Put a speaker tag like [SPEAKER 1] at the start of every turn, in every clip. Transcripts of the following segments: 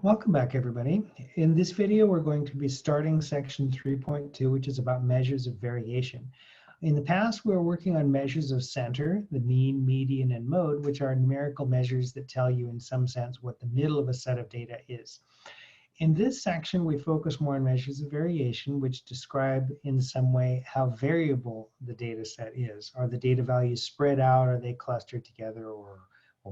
[SPEAKER 1] Welcome back, everybody. In this video, we're going to be starting section 3.2, which is about measures of variation. In the past, we were working on measures of center, the mean, median, and mode, which are numerical measures that tell you in some sense what the middle of a set of data is. In this section, we focus more on measures of variation, which describe in some way how variable the data set is. Are the data values spread out? Are they clustered together, or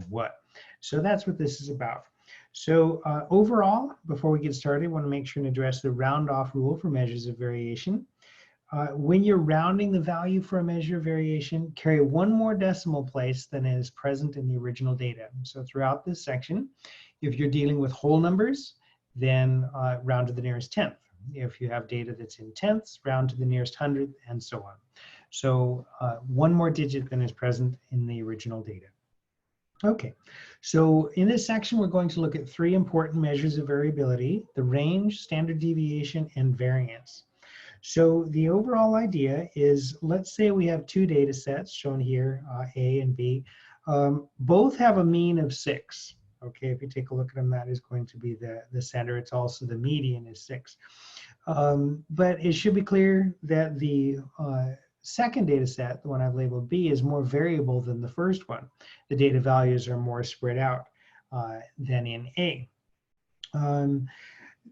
[SPEAKER 1] what? So that's what this is about. So overall, before we get started, I want to make sure and address the round-off rule for measures of variation. When you're rounding the value for a measure of variation, carry one more decimal place than is present in the original data. So throughout this section, if you're dealing with whole numbers, then round to the nearest tenth. If you have data that's in tenths, round to the nearest hundredth, and so on. So one more digit than is present in the original data. Okay, so in this section, we're going to look at three important measures of variability: the range, standard deviation, and variance. So the overall idea is, let's say we have two data sets shown here, A and B. Both have a mean of 6. Okay, if you take a look at them, that is going to be the center. It's also the median is 6. But it should be clear that the second data set, the one I've labeled B, is more variable than the first one. The data values are more spread out than in A.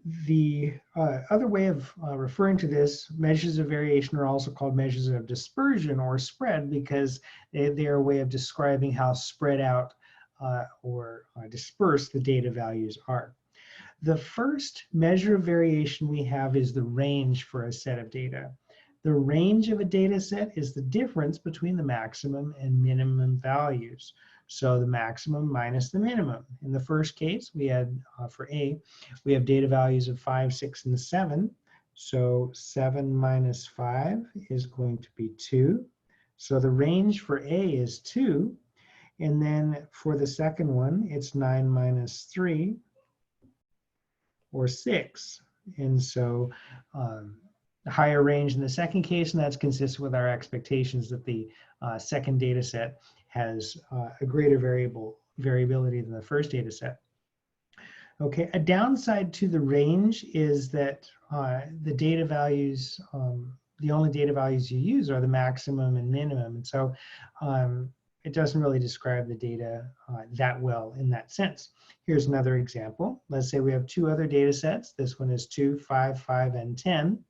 [SPEAKER 1] The other way of referring to this, measures of variation are also called measures of dispersion or spread, because they are a way of describing how spread out or dispersed the data values are. The first measure of variation we have is the range for a set of data. The range of a data set is the difference between the maximum and minimum values. So the maximum minus the minimum. In the first case, we had, for A, we have data values of 5, 6, and 7. So 7 minus 5 is going to be 2. So the range for A is 2. And then for the second one, it's 9 minus 3, or 6. And so higher range in the second case, and that's consistent with our expectations that the second data set has a greater variability than the first data set. Okay, a downside to the range is that the data values, the only data values you use are the maximum and minimum, and so it doesn't really describe the data that well in that sense. Here's another example. Let's say we have two other data sets. This one is 2, 5, 5, and 10.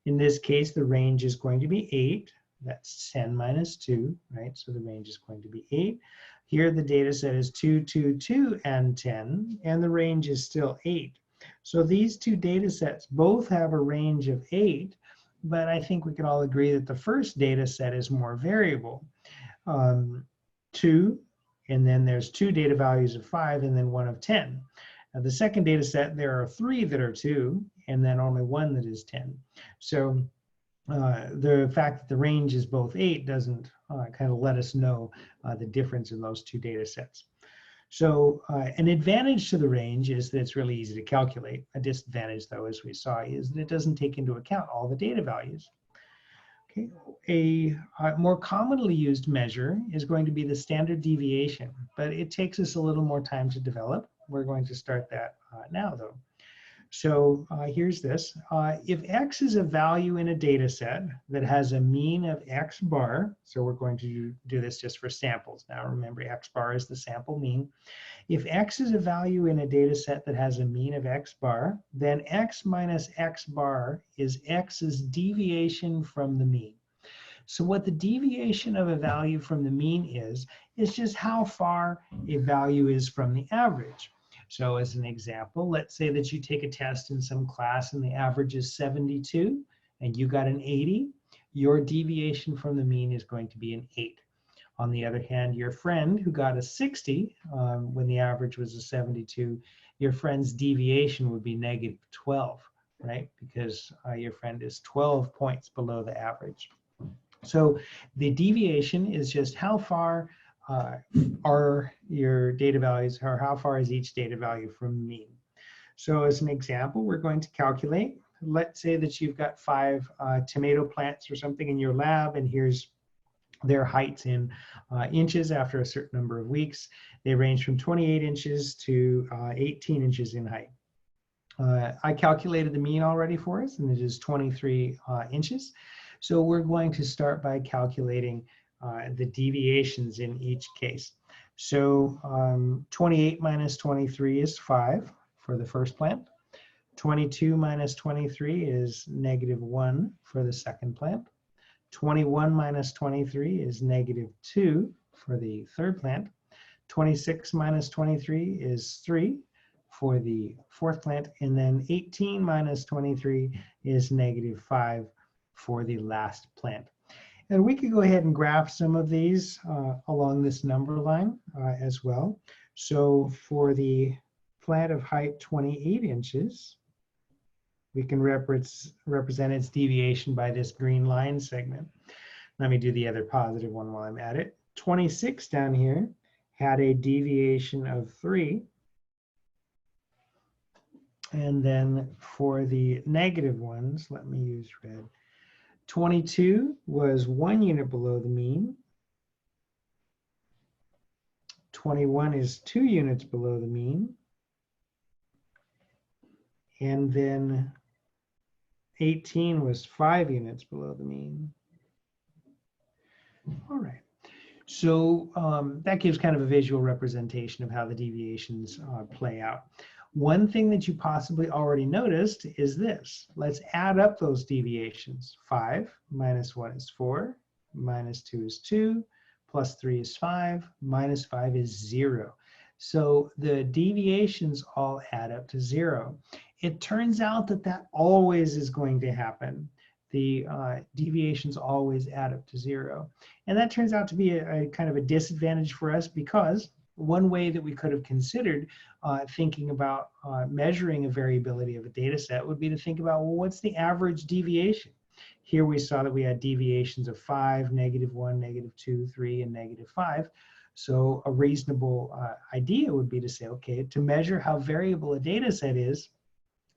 [SPEAKER 1] In this case, the range is going to be 8. That's 10 minus 2, right? So the range is going to be 8. Here, the data set is 2, 2, 2, and 10, and the range is still 8. So these two data sets both have a range of 8, but I think we can all agree that the first data set is more variable. 2, and then there's 2 data values of 5, and then 1 of 10. Now, the second data set, there are 3 that are 2, and then only 1 that is 10. So the fact that the range is both 8 doesn't kind of let us know the difference in those two data sets. So an advantage to the range is that it's really easy to calculate. A disadvantage, though, as we saw, is that it doesn't take into account all the data values. Okay. A more commonly used measure is going to be the standard deviation, but it takes us a little more time to develop. We're going to start that now, though. So here's this. If X is a value in a data set that has a mean of X bar, so we're going to do this just for samples. Now remember, X bar is the sample mean. If X is a value in a data set that has a mean of X bar, then X minus X bar is X's deviation from the mean. So what the deviation of a value from the mean is just how far a value is from the average. So as an example, let's say that you take a test in some class and the average is 72 and you got an 80, your deviation from the mean is going to be an 8. On the other hand, your friend who got a 60 when the average was a 72, your friend's deviation would be negative 12, right? Because your friend is 12 points below the average. So the deviation is just how far are your data values, or how far is each data value from mean. So as an example, we're going to calculate. Let's say that you've got 5 tomato plants or something in your lab, and here's their heights in inches after a certain number of weeks. They range from 28 inches to 18 inches in height. I calculated the mean already for us, and it is 23 inches. So we're going to start by calculating the deviations in each case. So 28 minus 23 is 5 for the first plant. 22 minus 23 is -1 for the second plant. 21 minus 23 is -2 for the third plant. 26 minus 23 is 3 for the fourth plant, and then 18 minus 23 is -5 for the last plant. And we could go ahead and graph some of these along this number line as well. So for the plant of height 28 inches, we can represent its deviation by this green line segment. Let me do the other positive one while I'm at it. 26 down here had a deviation of 3. And then for the negative ones, let me use red. 22 was 1 unit below the mean. 21 is 2 units below the mean. And then 18 was 5 units below the mean. All right. So that gives kind of a visual representation of how the deviations play out. One thing that you possibly already noticed is this. Let's add up those deviations. 5 minus 1 is 4, minus 2 is 2, plus 3 is 5, minus 5 is 0. So the deviations all add up to 0. It turns out that that always is going to happen. The deviations always add up to 0. And that turns out to be a kind of a disadvantage for us, because one way that we could have considered thinking about measuring a variability of a data set would be to think about, well, what's the average deviation? Here we saw that we had deviations of 5, -1, -2, 3, and -5. So a reasonable idea would be to say, okay, to measure how variable a data set is,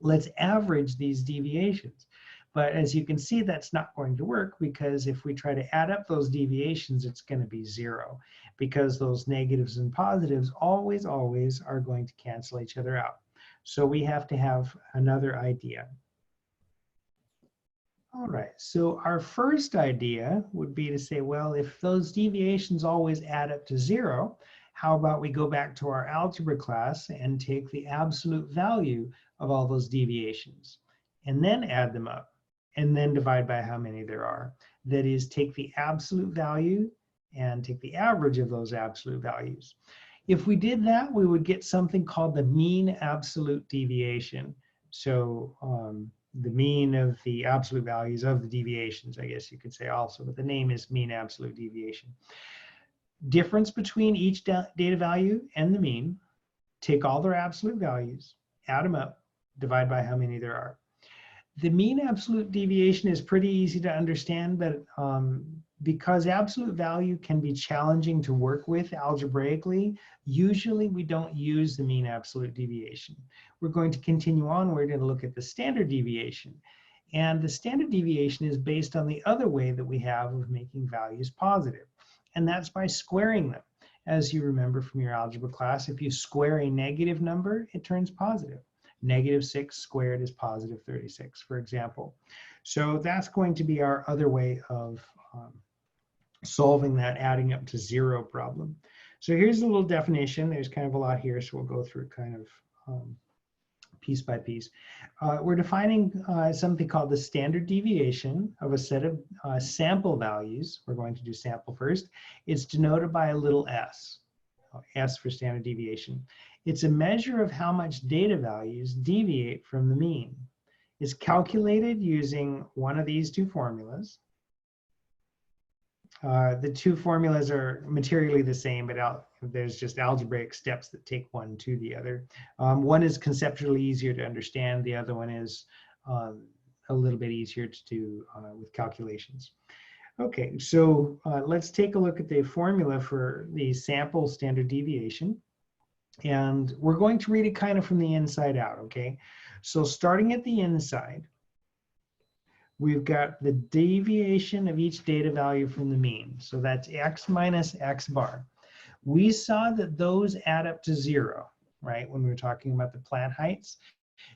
[SPEAKER 1] let's average these deviations. But as you can see, that's not going to work, because if we try to add up those deviations, it's going to be 0, because those negatives and positives always are going to cancel each other out. So we have to have another idea. All right, so our first idea would be to say, well, if those deviations always add up to 0, how about we go back to our algebra class and take the absolute value of all those deviations and then add them up, and then divide by how many there are. That is, take the absolute value and take the average of those absolute values. If we did that, we would get something called the mean absolute deviation. So the mean of the absolute values of the deviations, I guess you could say also, but the name is mean absolute deviation. Difference between each data value and the mean, take all their absolute values, add them up, divide by how many there are. The mean absolute deviation is pretty easy to understand, but because absolute value can be challenging to work with algebraically, usually we don't use the mean absolute deviation. We're going to continue on. We're going to look at the standard deviation. And the standard deviation is based on the other way that we have of making values positive, and that's by squaring them. As you remember from your algebra class, if you square a negative number, it turns positive. -6 squared is positive 36, for example. So that's going to be our other way of solving that adding up to 0 problem. So here's a little definition. There's kind of a lot here, so we'll go through kind of piece by piece. We're defining something called the standard deviation of a set of sample values. We're going to do sample first. It's denoted by a little s, s for standard deviation. It's a measure of how much data values deviate from the mean. It's calculated using one of these two formulas. The two formulas are materially the same, but there's just algebraic steps that take one to the other. One is conceptually easier to understand. The other one is a little bit easier to do with calculations. Okay, so let's take a look at the formula for the sample standard deviation. And we're going to read it kind of from the inside out, okay? So starting at the inside, we've got the deviation of each data value from the mean. So that's x minus x bar. We saw that those add up to 0, right, when we were talking about the plant heights.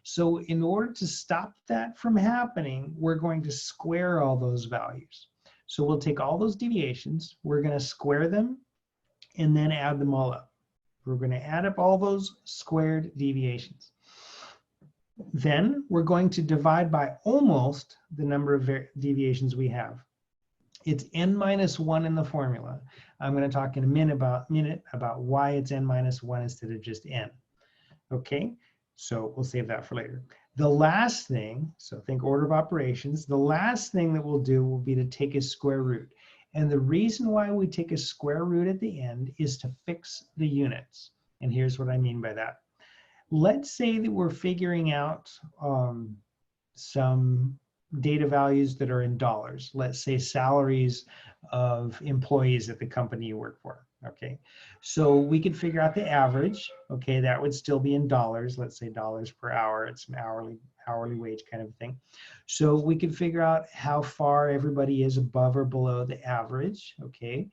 [SPEAKER 1] So in order to stop that from happening, we're going to square all those values. So we'll take all those deviations, we're going to square them, and then add them all up. We're going to add up all those squared deviations. Then we're going to divide by almost the number of deviations we have. It's n minus 1 in the formula. I'm going to talk in a minute about why it's n minus 1 instead of just n. Okay, so we'll save that for later. The last thing, so think order of operations, the last thing that we'll do will be to take a square root. And the reason why we take a square root at the end is to fix the units. And here's what I mean by that. Let's say that we're figuring out some data values that are in dollars. Let's say salaries of employees at the company you work for. Okay, so we could figure out the average. Okay, that would still be in dollars. Let's say dollars per hour. It's an hourly wage kind of thing. So we could figure out how far everybody is above or below the average. Okay,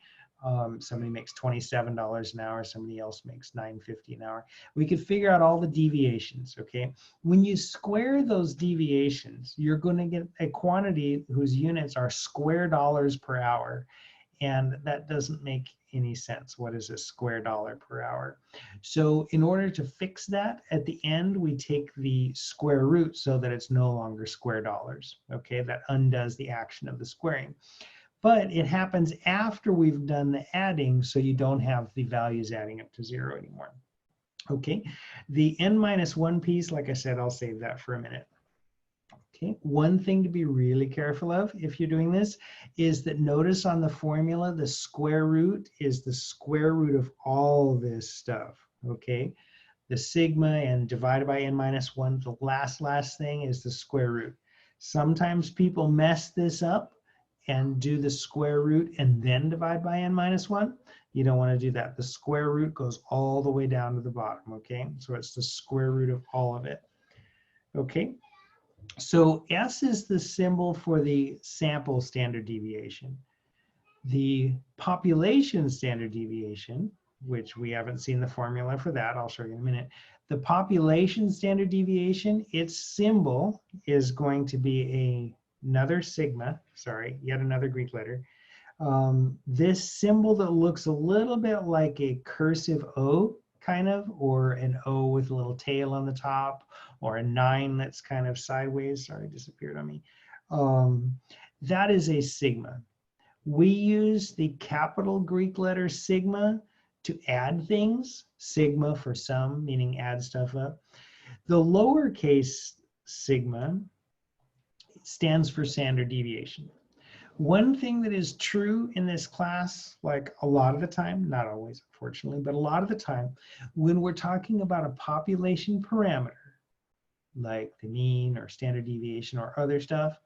[SPEAKER 1] somebody makes $27 an hour. Somebody else makes $9.50 an hour. We could figure out all the deviations. Okay, when you square those deviations, you're going to get a quantity whose units are square dollars per hour. And that doesn't make any sense. What is a square dollar per hour? So in order to fix that, at the end, we take the square root so that it's no longer square dollars. Okay, that undoes the action of the squaring. But it happens after we've done the adding, so you don't have the values adding up to 0 anymore. Okay, the n minus 1 piece, like I said, I'll save that for a minute. Okay, one thing to be really careful of if you're doing this is that notice on the formula, the square root is the square root of all this stuff, okay? The sigma and divided by n minus 1, the last thing is the square root. Sometimes people mess this up and do the square root and then divide by n minus 1. You don't want to do that. The square root goes all the way down to the bottom, okay? So it's the square root of all of it, okay? So S is the symbol for the sample standard deviation. The population standard deviation, which we haven't seen the formula for that, I'll show you in a minute. The population standard deviation, its symbol is going to be another sigma, sorry, yet another Greek letter. This symbol that looks a little bit like a cursive O, kind of, or an O with a little tail on the top, or a 9 that's kind of sideways. Sorry, disappeared on me. That is a sigma. We use the capital Greek letter sigma to add things. Sigma for sum, meaning add stuff up. The lowercase sigma stands for standard deviation. One thing that is true in this class, like a lot of the time, not always, unfortunately, but a lot of the time, when we're talking about a population parameter, like the mean or standard deviation or other stuff,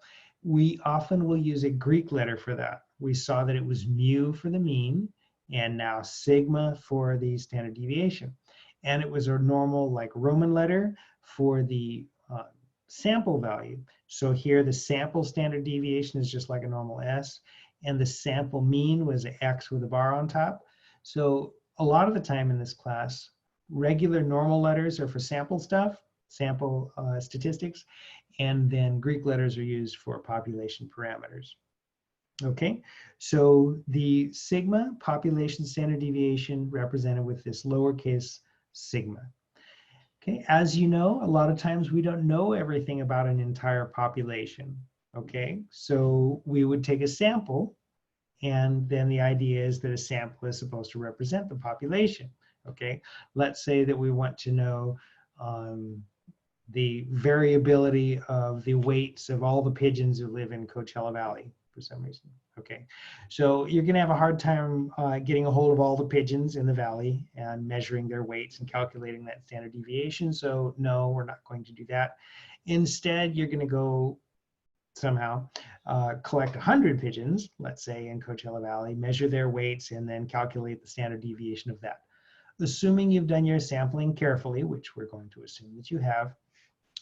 [SPEAKER 1] we often will use a Greek letter for that. We saw that it was mu for the mean, and now sigma for the standard deviation. And it was a normal, like Roman letter for the sample value. So here the sample standard deviation is just like a normal S, and the sample mean was an X with a bar on top. So a lot of the time in this class, regular normal letters are for sample stuff, sample statistics, and then Greek letters are used for population parameters. Okay, so the sigma, population standard deviation, represented with this lowercase sigma. Okay, as you know, a lot of times we don't know everything about an entire population. Okay, so we would take a sample, and then the idea is that a sample is supposed to represent the population. Okay, let's say that we want to know the variability of the weights of all the pigeons who live in Coachella Valley for some reason. Okay, so you're going to have a hard time getting a hold of all the pigeons in the valley and measuring their weights and calculating that standard deviation. So no, we're not going to do that. Instead, you're going to go somehow collect 100 pigeons, let's say in Coachella Valley, measure their weights, and then calculate the standard deviation of that. Assuming you've done your sampling carefully, which we're going to assume that you have,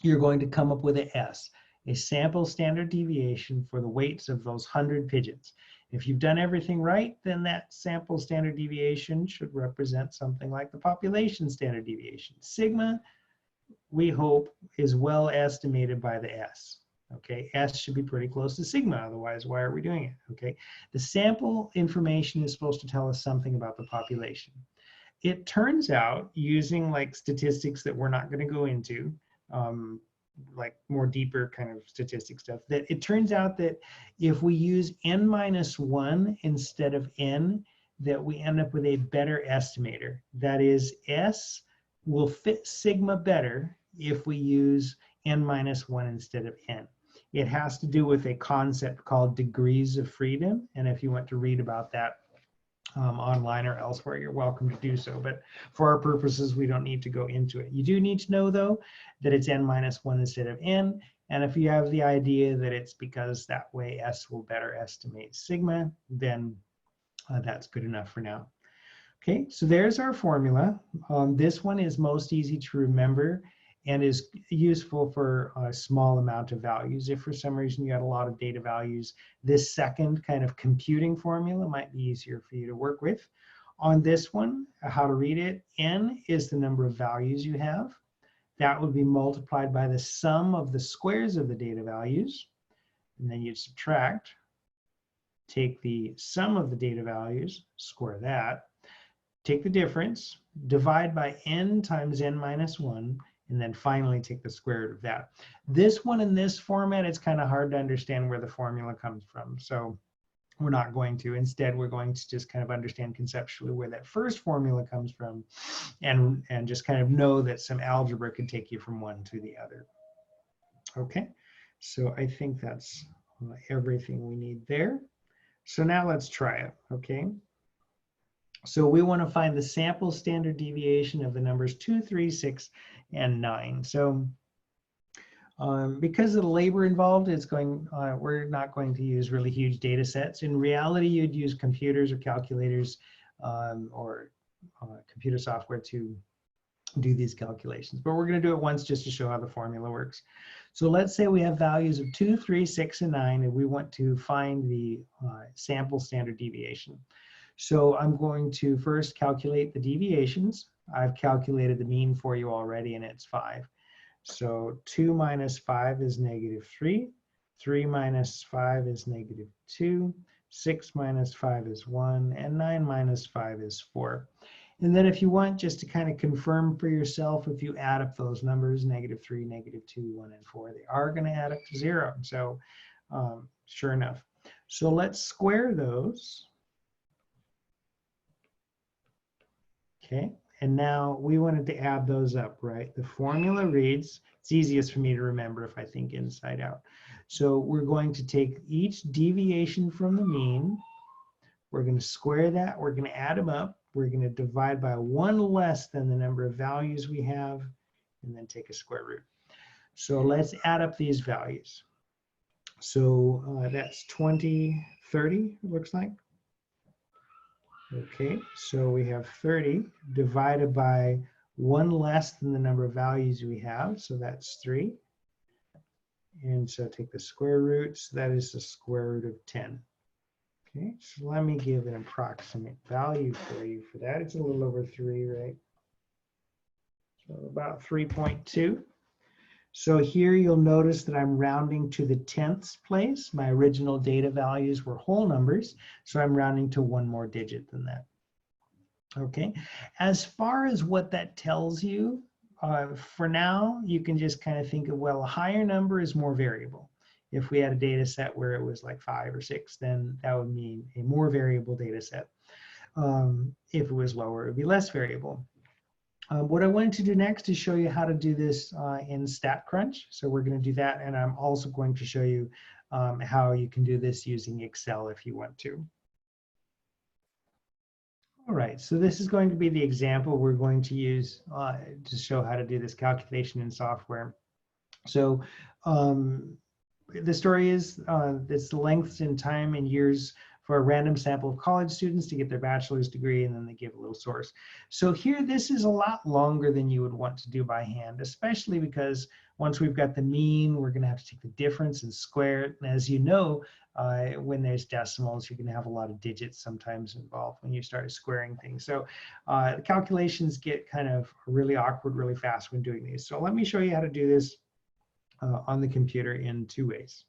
[SPEAKER 1] you're going to come up with an S, a sample standard deviation for the weights of those 100 pigeons. If you've done everything right, then that sample standard deviation should represent something like the population standard deviation. Sigma we hope, is well estimated by the S. Okay, S should be pretty close to sigma, otherwise why are we doing it? Okay, the sample information is supposed to tell us something about the population. It turns out, using like statistics that we're not going to go into, like more deeper kind of statistic stuff, that it turns out that if we use n-1 instead of n, that we end up with a better estimator. That is, S will fit sigma better if we use n-1 instead of n. It has to do with a concept called degrees of freedom, and if you want to read about that online or elsewhere, you're welcome to do so. But for our purposes, we don't need to go into it. You do need to know, though, that it's n-1 instead of n. And if you have the idea that it's because that way S will better estimate sigma, then that's good enough for now. Okay, so there's our formula. This one is most easy to remember and is useful for a small amount of values. If for some reason you had a lot of data values, this second kind of computing formula might be easier for you to work with. On this one, how to read it, n is the number of values you have. That would be multiplied by the sum of the squares of the data values. And then you'd subtract, take the sum of the data values, square that, take the difference, divide by n times n-1, and then finally take the square root of that. This one in this format, it's kind of hard to understand where the formula comes from. So we're not going to. Instead, we're going to just kind of understand conceptually where that first formula comes from and just kind of know that some algebra could take you from one to the other. Okay, so I think that's everything we need there. So now let's try it, okay? So we want to find the sample standard deviation of the numbers 2, 3, 6, and 9. So because of the labor involved, we're not going to use really huge data sets. In reality, you'd use computers or calculators or computer software to do these calculations. But we're going to do it once just to show how the formula works. So let's say we have values of 2, 3, 6, and 9, and we want to find the sample standard deviation. So I'm going to first calculate the deviations. I've calculated the mean for you already, and it's 5. So 2 minus 5 is -3. 3 minus 5 is -2. 6 minus 5 is 1. And 9 minus 5 is 4. And then if you want, just to kind of confirm for yourself, if you add up those numbers, -3, -2, 1, and 4, they are going to add up to 0. So sure enough. So let's square those. Okay, and now we wanted to add those up, right? The formula reads, it's easiest for me to remember if I think inside out. So we're going to take each deviation from the mean, we're going to square that, we're going to add them up, we're going to divide by 1 less than the number of values we have, and then take a square root. So let's add up these values. So that's 20, 30, it looks like. Okay, so we have 30 divided by 1 less than the number of values we have, so that's 3. And so take the square root, so that is the square root of 10. Okay, so let me give an approximate value for you for that. It's a little over 3, right? So about 3.2. So here you'll notice that I'm rounding to the 10th place. My original data values were whole numbers, so I'm rounding to 1 more digit than that. Okay, as far as what that tells you, for now, you can just kind of think of, well, a higher number is more variable. If we had a data set where it was like 5 or 6, then that would mean a more variable data set. If it was lower, it would be less variable. What I wanted to do next is show you how to do this in StatCrunch. So we're going to do that, and I'm also going to show you how you can do this using Excel if you want to. All right, so this is going to be the example we're going to use to show how to do this calculation in software. So the story is this length in time in years for a random sample of college students to get their bachelor's degree, and then they give a little source. So here, this is a lot longer than you would want to do by hand, especially because once we've got the mean, we're going to have to take the difference and square it. And as you know, when there's decimals, you can have a lot of digits sometimes involved when you start squaring things. So the calculations get kind of really awkward really fast when doing these. So let me show you how to do this on the computer in 2 ways.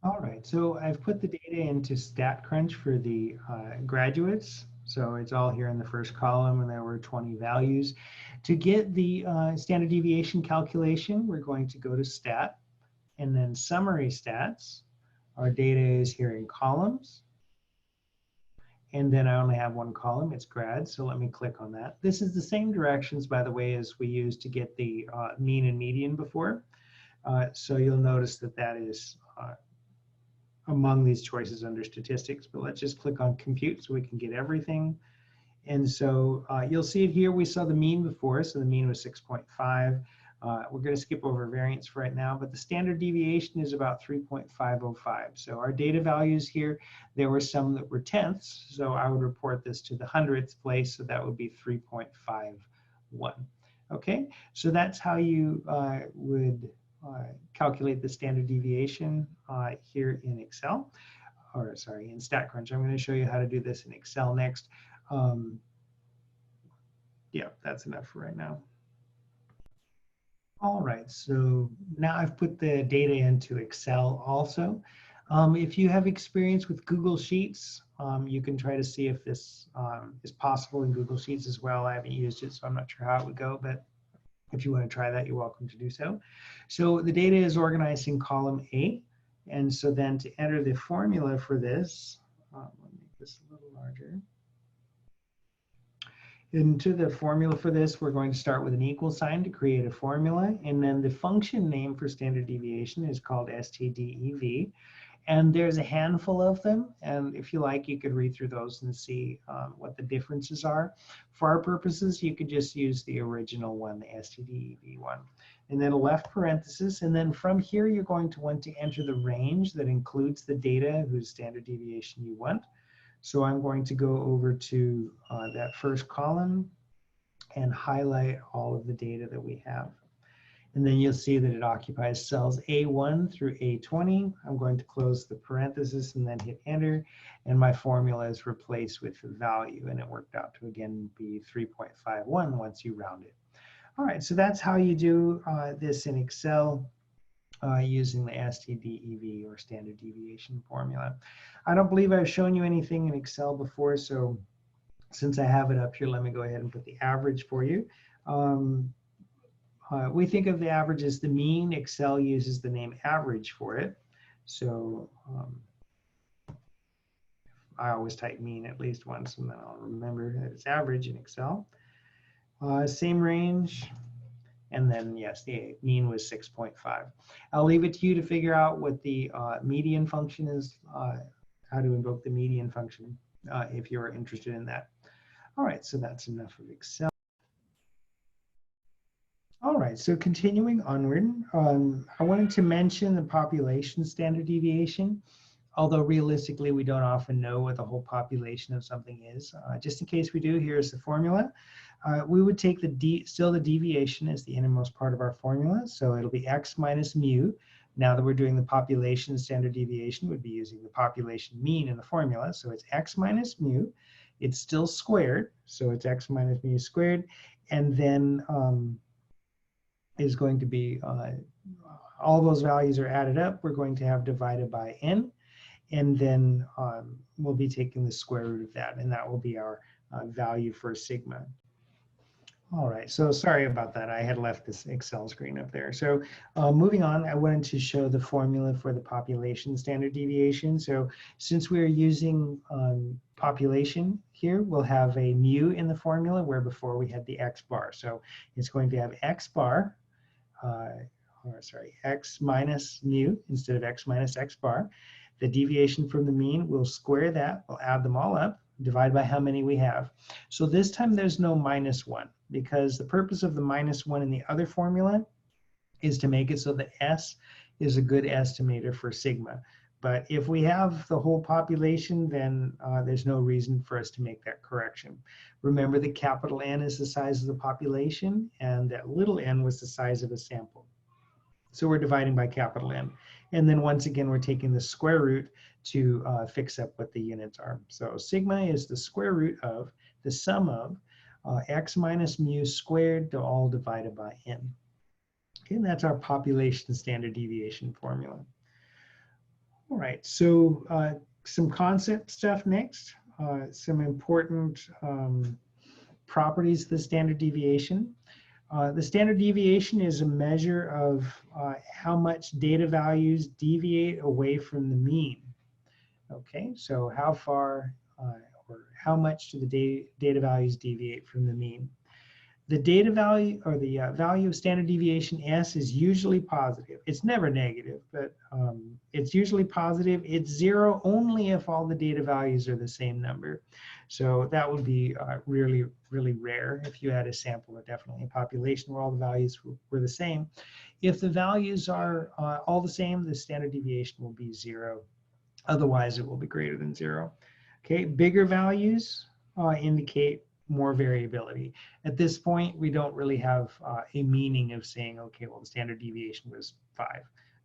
[SPEAKER 1] All right, so I've put the data into StatCrunch for the graduates. So it's all here in the first column, and there were 20 values. To get the standard deviation calculation, we're going to go to Stat, and then Summary Stats. Our data is here in columns. And then I only have one column, it's grad, so let me click on that. This is the same directions, by the way, as we used to get the mean and median before. So you'll notice that that is among these choices under statistics, but let's just click on compute so we can get everything. And so you'll see it here. We saw the mean before, so the mean was 6.5. We're going to skip over variance for right now, but the standard deviation is about 3.505. So our data values here, there were some that were tenths, so I would report this to the hundredth place, so that would be 3.51. Okay, so that's how you would calculate the standard deviation here in Excel, or sorry, in StatCrunch. I'm going to show you how to do this in Excel next. Yeah, that's enough for right now. All right, so now I've put the data into Excel also. If you have experience with Google Sheets, you can try to see if this is possible in Google Sheets as well. I haven't used it, so I'm not sure how it would go, but if you want to try that, you're welcome to do so. So the data is organized in column A. And so then to enter the formula for this, let me make this a little larger. Into the formula for this, we're going to start with an equal sign to create a formula. And then the function name for standard deviation is called stdev. And there's a handful of them. And if you like, you could read through those and see what the differences are. For our purposes, you could just use the original one, the stdev one. And then a left parenthesis. And then from here, you're going to want to enter the range that includes the data whose standard deviation you want. So I'm going to go over to that first column and highlight all of the data that we have. And then you'll see that it occupies cells A1 through A20. I'm going to close the parenthesis and then hit enter. And my formula is replaced with the value. And it worked out to, again, be 3.51 once you round it. All right, so that's how you do this in Excel using the stdev or standard deviation formula. I don't believe I've shown you anything in Excel before, so since I have it up here, let me go ahead and put the average for you. We think of the average as the mean. Excel uses the name average for it. So I always type mean at least once, and then I'll remember that it's average in Excel. Same range. And then, yes, the mean was 6.5. I'll leave it to you to figure out what the median function is, how to invoke the median function if you're interested in that. All right, so that's enough of Excel. All right, so continuing onward, I wanted to mention the population standard deviation. Although realistically, we don't often know what the whole population of something is. Just in case we do, here's the formula. We would take still the deviation as the innermost part of our formula. So it'll be x minus mu. Now that we're doing the population standard deviation, we'd be using the population mean in the formula. So it's x minus mu. It's still squared. So it's x minus mu squared. And then is going to be, all those values are added up. We're going to have divided by n. And then we'll be taking the square root of that. And that will be our value for sigma. All right, so sorry about that. I had left this Excel screen up there. So moving on, I wanted to show the formula for the population standard deviation. So since we're using population here, we'll have a mu in the formula where before we had the x bar. So it's going to have x bar, x minus mu instead of x minus x bar. The deviation from the mean, we'll square that, we'll add them all up, divide by how many we have. So this time there's no minus 1, because the purpose of the minus 1 in the other formula is to make it so that S is a good estimator for sigma. But if we have the whole population, then there's no reason for us to make that correction. Remember that capital N is the size of the population, and that little n was the size of a sample. So we're dividing by capital M. And then once again, we're taking the square root to fix up what the units are. So sigma is the square root of the sum of x minus mu squared to all divided by n. Okay, and that's our population standard deviation formula. All right, so some concept stuff next. Some important properties of the standard deviation. The standard deviation is a measure of how much data values deviate away from the mean. Okay, so how far or how much do the data values deviate from the mean? The data value or the value of standard deviation S is usually positive. It's never negative, but it's usually positive. It's 0 only if all the data values are the same number. So that would be really, really rare if you had a sample or definitely a population where all the values were the same. If the values are all the same, the standard deviation will be 0. Otherwise, it will be greater than 0. Okay, bigger values indicate more variability. At this point, we don't really have a meaning of saying, okay, well, the standard deviation was 5.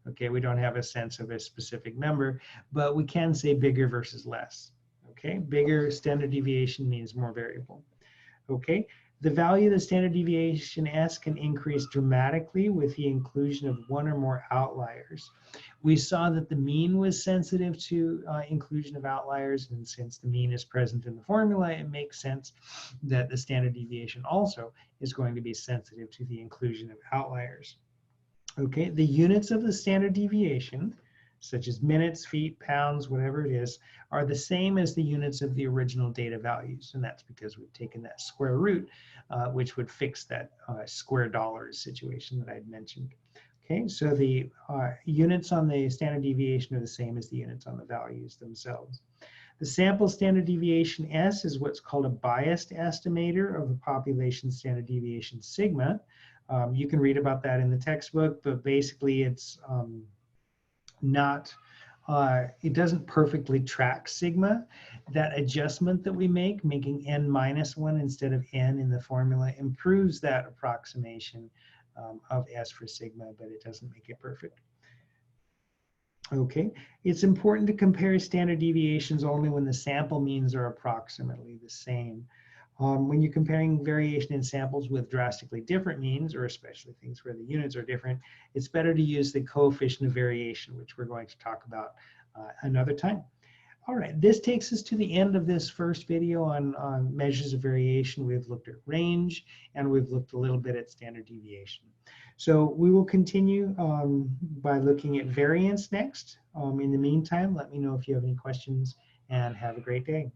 [SPEAKER 1] Okay, we don't have a sense of a specific number, but we can say bigger versus less. Okay, bigger standard deviation means more variable. Okay, the value of the standard deviation S can increase dramatically with the inclusion of one or more outliers. We saw that the mean was sensitive to inclusion of outliers, and since the mean is present in the formula, it makes sense that the standard deviation also is going to be sensitive to the inclusion of outliers. Okay, the units of the standard deviation, such as minutes, feet, pounds, whatever it is, are the same as the units of the original data values. And that's because we've taken that square root, which would fix that square dollars situation that I'd mentioned. Okay, so the units on the standard deviation are the same as the units on the values themselves. The sample standard deviation S is what's called a biased estimator of the population standard deviation sigma. You can read about that in the textbook, but basically it's it doesn't perfectly track sigma. That adjustment that we make, making n minus 1 instead of n in the formula, improves that approximation of S for sigma, but it doesn't make it perfect. Okay, it's important to compare standard deviations only when the sample means are approximately the same. When you're comparing variation in samples with drastically different means, or especially things where the units are different, it's better to use the coefficient of variation, which we're going to talk about another time. All right, this takes us to the end of this first video on measures of variation. We've looked at range, and we've looked a little bit at standard deviation. So we will continue by looking at variance next. In the meantime, let me know if you have any questions, and have a great day.